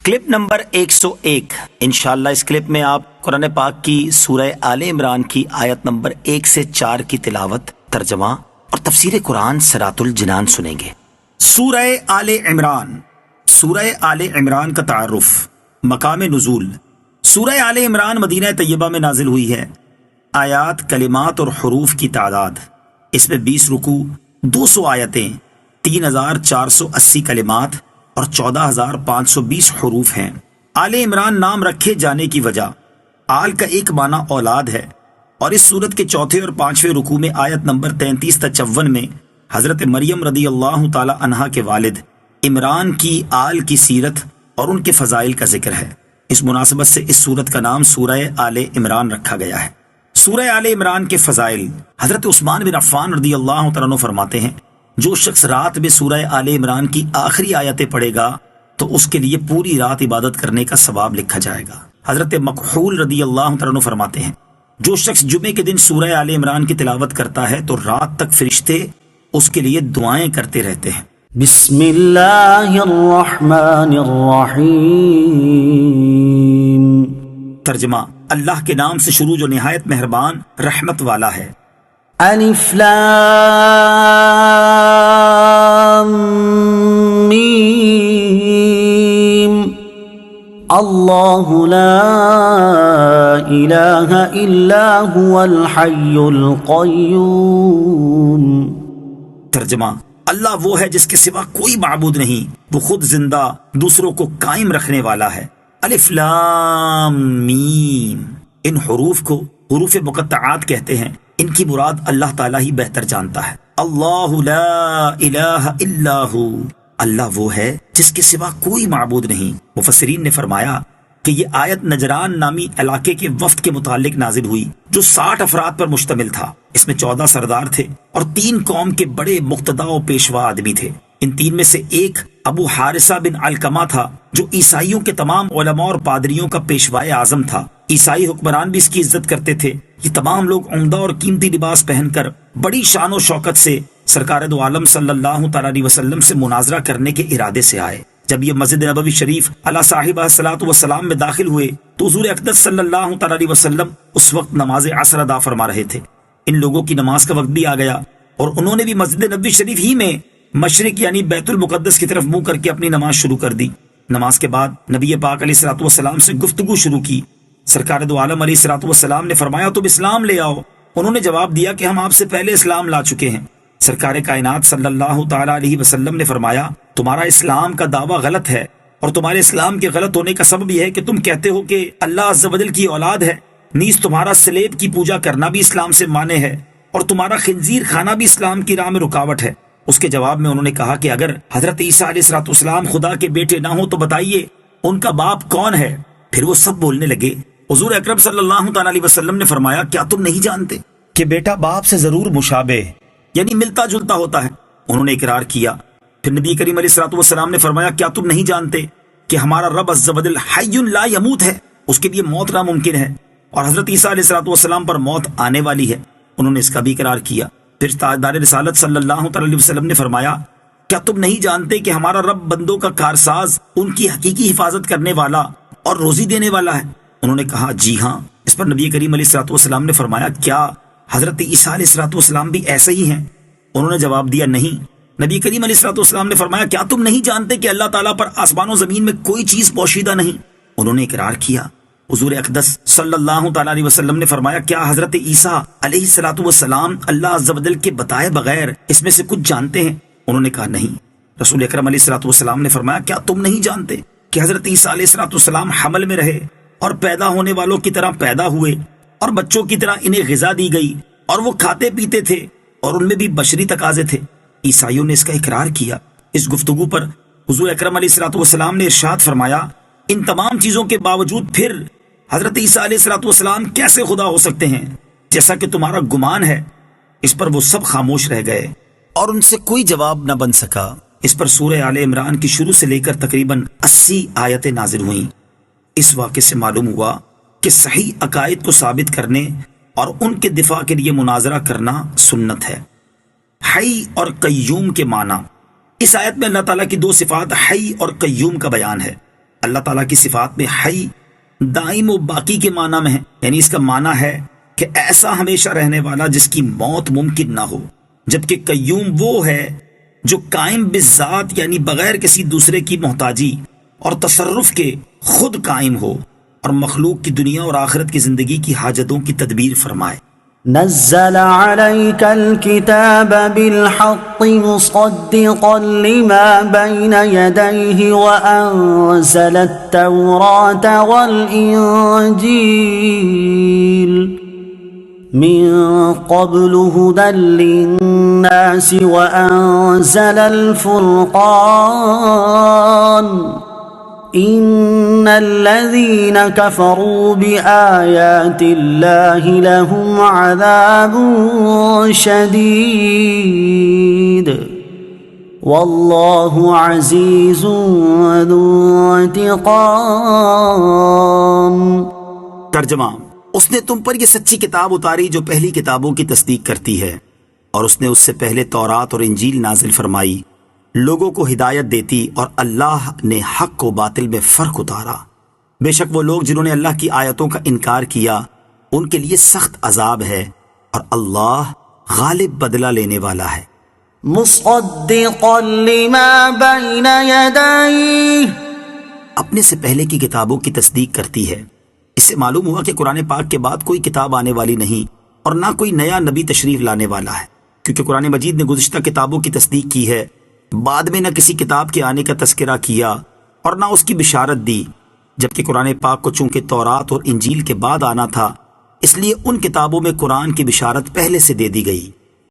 Clip number 101۔ انشاءاللہ اس clip میں آپ قرآن پاک کی سورہ آل عمران کی آیت نمبر 1 سے 4 کی تلاوت، ترجمہ اور تفسیر قرآن صراط الجنان سنیں گے۔ سورہ آل عمران۔ سورہ آل عمران کا تعارف، مقام نزول۔ سورہ آل عمران مدینہ طیبہ میں نازل ہوئی ہے۔ آیات، کلمات اور حروف کی تعداد، اس میں 20 رکوع، 200 آیتیں، 3480 کلمات اور 14520 حروف ہیں۔ آل عمران نام رکھے جانے کی وجہ، آل کا ایک معنی اولاد ہے، اور اس سورت کے چوتھے اور 5ویں رکوع میں آیت نمبر 33 تا 54 میں حضرت مریم رضی اللہ تعالی عنہا کے والد عمران کی آل کی سیرت اور ان کے فضائل کا ذکر ہے۔ اس مناسبت سے اس سورت کا نام سورہ آل عمران رکھا گیا ہے۔ سورہ آل عمران کے فضائل، حضرت عثمان بن عفان رضی اللہ تعالیٰ عنہ فرماتے ہیں، جو شخص رات میں سورہ آل عمران کی آخری آیتیں پڑھے گا تو اس کے لیے پوری رات عبادت کرنے کا ثواب لکھا جائے گا۔ حضرت مکحول رضی اللہ تعالیٰ عنہ فرماتے ہیں، جو شخص جمعے کے دن سورہ آل عمران کی تلاوت کرتا ہے تو رات تک فرشتے اس کے لیے دعائیں کرتے رہتے ہیں۔ بسم اللہ الرحمن الرحیم۔ ترجمہ، اللہ کے نام سے شروع جو نہایت مہربان رحمت والا ہے۔ الف لام میم۔ اللہ لا الہ الا هو الحی القیوم۔ ترجمہ، اللہ وہ ہے جس کے سوا کوئی معبود نہیں، وہ خود زندہ، دوسروں کو قائم رکھنے والا ہے۔ الف لام میم، ان حروف کو حروف مقطعات کہتے ہیں۔ ان کی مراد اللہ تعالیٰ ہی بہتر جانتا ہے۔ اللہ لا الہ الا ہو، اللہ وہ ہے جس کے سوا کوئی معبود نہیں۔ مفسرین نے فرمایا کہ یہ آیت نجران نامی علاقے کے وفد کے متعلق نازل ہوئی جو 60 افراد پر مشتمل تھا۔ اس میں 14 سردار تھے اور 3 قوم کے بڑے مقتدی و پیشوا آدمی تھے۔ ان 3 میں سے ایک ابو حارثہ بن علقمہ تھا جو عیسائیوں کے تمام علماء اور پادریوں کا پیشوائے اعظم تھا۔ عیسائی حکمران بھی اس کی عزت کرتے تھے۔ یہ تمام لوگ عمدہ اور قیمتی لباس پہن کر بڑی شان و شوکت سے سرکار دو عالم صلی اللہ تعالی علیہ وسلم سے مناظرہ کرنے کے ارادے سے آئے۔ جب یہ مسجد نبوی شریف علی صاحبہ الصلاۃ والسلام میں داخل ہوئے تو حضور اقدس صلی اللہ تعالی علیہ وسلم اس وقت نماز عصر ادا فرما رہے تھے۔ ان لوگوں کی نماز کا وقت بھی آ گیا اور انہوں نے بھی مسجد نبوی شریف ہی میں مشرق یعنی بیت المقدس کی طرف منہ کر کے اپنی نماز شروع کر دی۔ نماز کے بعد نبی پاک علیہ الصلوۃ والسلام سے گفتگو شروع کی۔ سرکار دو عالم علیہ الصلوۃ والسلام نے فرمایا، تم اسلام لے آؤ۔ انہوں نے جواب دیا کہ ہم آپ سے پہلے اسلام لا چکے ہیں۔ سرکار کائنات صلی اللہ تعالی علیہ وسلم نے فرمایا، تمہارا اسلام کا دعویٰ غلط ہے، اور تمہارے اسلام کے غلط ہونے کا سبب یہ ہے کہ تم کہتے ہو کہ اللہ عز و جل کی اولاد ہے، نیز تمہارا سلیب کی پوجا کرنا بھی اسلام سے مانع ہے، اور تمہارا خنزیر کھانا بھی اسلام کی راہ میں رکاوٹ ہے۔ اس کے جواب میں انہوں نے کہا کہ اگر حضرت عیسیٰ علیہ السلام خدا کے بیٹے نہ ہوں تو بتائیے ان کا باپ کون ہے؟ پھر وہ سب بولنے لگے۔ حضور اکرم صلی اللہ تعالی علیہ وسلم نے فرمایا، کیا تم نہیں جانتے کہ بیٹا باپ سے ضرور مشابہ یعنی ملتا جلتا ہوتا ہے؟ انہوں نے اقرار کیا۔ پھر نبی کریم علیہ الصلوۃ والسلام نے فرمایا، کیا تم نہیں جانتے کہ ہمارا رب عز و جل حی لا یموت ہے، اس کے لیے موت ناممکن ہے، اور حضرت عیسیٰ علیہ الصلوۃ والسلام پر موت آنے والی ہے؟ انہوں نے اس کا بھی اقرار کیا۔ پھر تاجدار رسالت صلی اللہ تعالی علیہ وسلم نے فرمایا، کیا تم نہیں جانتے کہ ہمارا رب بندوں کا کارساز، ان کی حقیقی حفاظت کرنے والا اور روزی دینے والا ہے؟ انہوں نے کہا، جی ہاں۔ اس پر نبی کریم علیہ الصلوۃ والسلام نے فرمایا، کیا حضرت عیسیٰ علیہ الصلوۃ والسلام بھی ایسے ہی ہیں؟ انہوں نے جواب دیا، نہیں۔ نبی کریم علیہ الصلوۃ والسلام نے فرمایا، کیا تم نہیں جانتے کہ اللہ تعالیٰ پر آسمان و زمین میں کوئی چیز پوشیدہ نہیں؟ انہوں نے اقرار کیا۔ حضور اقدس صلی اللہ تعالی علیہ وسلم نے فرمایا، کیا حضرت عیسیٰ علیہ الصلوۃ والسلام اللہ عز و جل کے بتائے بغیر اس میں سے کچھ جانتے ہیں؟ انہوں نے کہا، نہیں۔ رسول اکرم علیہ الصلوۃ والسلام نے فرمایا، کیا تم نہیں جانتے کہ حضرت عیسیٰ علیہ الصلوۃ والسلام حمل میں رہے اور پیدا ہونے والوں کی طرح پیدا ہوئے، اور بچوں کی طرح انہیں غذا دی گئی، اور وہ کھاتے پیتے تھے، اور ان میں بھی بشری تقاضے تھے؟ عیسائیوں نے اس کا اقرار کیا۔ اس گفتگو پر حضور اکرم علیہ الصلوۃ والسلام نے ارشاد فرمایا، ان تمام چیزوں کے باوجود پھر حضرت عیسیٰ علیہ الصلوۃ والسلام کیسے خدا ہو سکتے ہیں جیسا کہ تمہارا گمان ہے؟ اس پر وہ سب خاموش رہ گئے اور ان سے کوئی جواب نہ بن سکا۔ اس پر سورہ آل عمران کی شروع سے لے کر تقریباً 80 آیتیں نازل ہوئیں۔ اس واقعے سے معلوم ہوا کہ صحیح عقائد کو ثابت کرنے اور ان کے دفاع کے لیے مناظرہ کرنا سنت ہے۔ حی اور قیوم کے معنی، اس آیت میں اللہ تعالیٰ کی 2 صفات حی اور قیوم کا بیان ہے۔ اللہ تعالیٰ کی صفات میں حی دائم و باقی کے معنی میں ہے، یعنی اس کا معنی ہے کہ ایسا ہمیشہ رہنے والا جس کی موت ممکن نہ ہو، جبکہ قیوم وہ ہے جو قائم بالذات یعنی بغیر کسی دوسرے کی محتاجی اور تصرف کے خود قائم ہو اور مخلوق کی دنیا اور آخرت کی زندگی کی حاجتوں کی تدبیر فرمائے۔ نزل عليك الكتاب بالحق مصدقا لما بين يديه وأنزل التوراة والإنجيل من قبل هدى للناس وأنزل الفرقان إن الذين كفروا بآيات الله لهم عذاب شديد والله عزيز ذو انتقام۔ ترجمہ، اس نے تم پر یہ سچی کتاب اتاری جو پہلی کتابوں کی تصدیق کرتی ہے، اور اس نے اس سے پہلے تورات اور انجیل نازل فرمائی، لوگوں کو ہدایت دیتی، اور اللہ نے حق و باطل میں فرق اتارا۔ بے شک وہ لوگ جنہوں نے اللہ کی آیتوں کا انکار کیا ان کے لیے سخت عذاب ہے، اور اللہ غالب بدلہ لینے والا ہے۔ مصدقا لما بین یدیہ، اپنے سے پہلے کی کتابوں کی تصدیق کرتی ہے۔ اس سے معلوم ہوا کہ قرآن پاک کے بعد کوئی کتاب آنے والی نہیں اور نہ کوئی نیا نبی تشریف لانے والا ہے، کیونکہ قرآن مجید نے گزشتہ کتابوں کی تصدیق کی ہے، بعد میں نہ کسی کتاب کے آنے کا تذکرہ کیا اور نہ اس کی بشارت دی، جبکہ قرآن پاک کو چونکہ تورات اور انجیل کے بعد آنا تھا، اس لیے ان کتابوں میں قرآن کی بشارت پہلے سے دے دی گئی۔